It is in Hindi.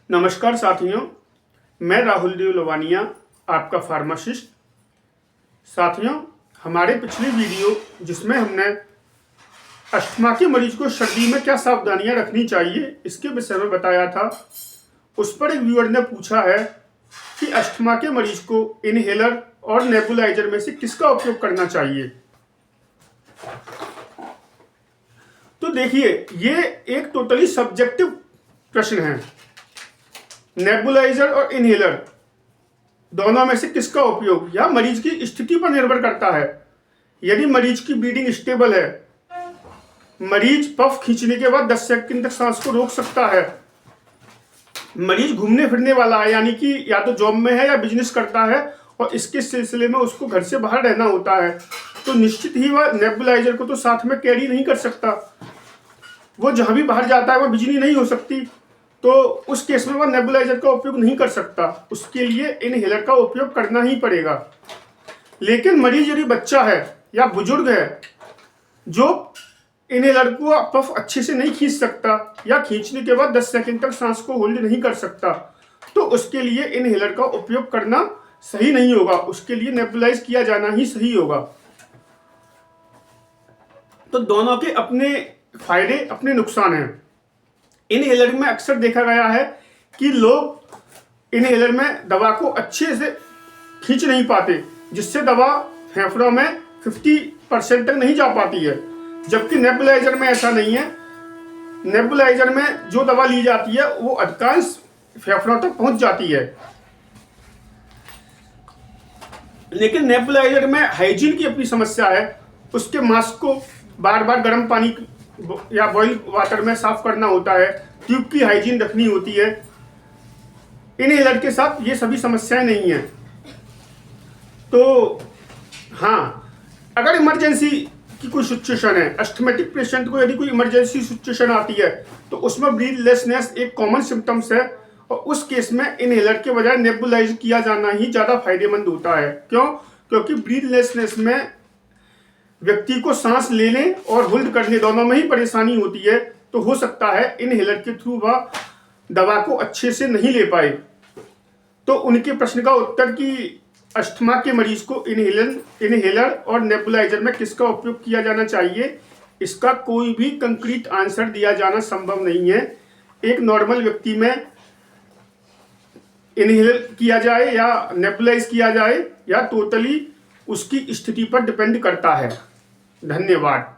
नमस्कार साथियों, मैं राहुल देव लवानिया, आपका फार्मासिस्ट। साथियों, हमारे पिछले वीडियो जिसमें हमने अस्थमा के मरीज को सर्दी में क्या सावधानियां रखनी चाहिए इसके विषय में बताया था, उस पर एक व्यूअर ने पूछा है कि अस्थमा के मरीज को इनहेलर और नेबुलाइजर में से किसका उपयोग करना चाहिए। तो देखिए, ये एक टोटली सब्जेक्टिव प्रश्न है। नेबुलाइजर और इनहेलर दोनों में से किसका उपयोग या मरीज की स्थिति पर निर्भर करता है। यदि मरीज की ब्रीदिंग स्टेबल है, मरीज पफ खींचने के बाद 10 सेकंड तक सांस को रोक सकता है, मरीज घूमने फिरने वाला है, यानी कि या तो जॉब में है या बिजनेस करता है और इसके सिलसिले में उसको घर से बाहर रहना होता है, तो निश्चित ही वह नेबुलाइजर को तो साथ में कैरी नहीं कर सकता। वो जहां भी बाहर जाता है वह बिजली नहीं हो सकती, तो उस केस में वह नेबुलाइजर का उपयोग नहीं कर सकता। उसके लिए इनहेलर का उपयोग करना ही पड़ेगा। लेकिन मरीज यदि बच्चा है या बुजुर्ग है जो इनहेलर को पफ अच्छे से नहीं खींच सकता या खींचने के बाद 10 सेकंड तक सांस को होल्ड नहीं कर सकता, तो उसके लिए इनहेलर का उपयोग करना सही नहीं होगा। उसके लिए नेबुलाइज किया जाना ही सही होगा। तो दोनों के अपने फायदे अपने नुकसान हैं। इनहेलर में अक्सर देखा गया है कि लोग इनहेलर में दवा को अच्छे से खींच नहीं पाते, जिससे दवा फेफड़ों में 50% तक नहीं जा पाती है। जबकि नेबुलाइजर में ऐसा नहीं है। नेबुलाइजर में जो दवा ली जाती है वो अधिकांश फेफड़ों तक पहुंच जाती है। लेकिन नेबुलाइजर में हाइजीन की अपनी समस्या है। उसके मास्क को बार बार गर्म पानी या बॉइल वाटर में साफ करना होता है, ट्यूब की हाइजीन रखनी होती है। इनहेलर के साथ ये सभी समस्याएं नहीं हैं। तो हाँ, अगर इमरजेंसी की कोई सिचुएशन है, अस्थमेटिक पेशेंट को यदि कोई इमरजेंसी सिचुएशन आती है, तो उसमें ब्रीथलेसनेस एक कॉमन सिम्टम्स है और उस केस में इनहेलर के बजाय नेबुलाइज किया जाना ही ज़्यादा फायदेमंद होता है। क्यों? क्योंकि ब्रीथलेसनेस में व्यक्ति को सांस लेने और होल्ड करने दोनों में ही परेशानी होती है, तो हो सकता है इनहेलर के थ्रू वह दवा को अच्छे से नहीं ले पाए। तो उनके प्रश्न का उत्तर कि अस्थमा के मरीज को इनहेलर और नेबुलाइजर में किसका उपयोग किया जाना चाहिए, इसका कोई भी कंक्रीट आंसर दिया जाना संभव नहीं है। एक नॉर्मल व्यक्ति में इनहेलर किया जाए या नेबुलाइज किया जाए या टोटली उसकी स्थिति पर डिपेंड करता है। धन्यवाद।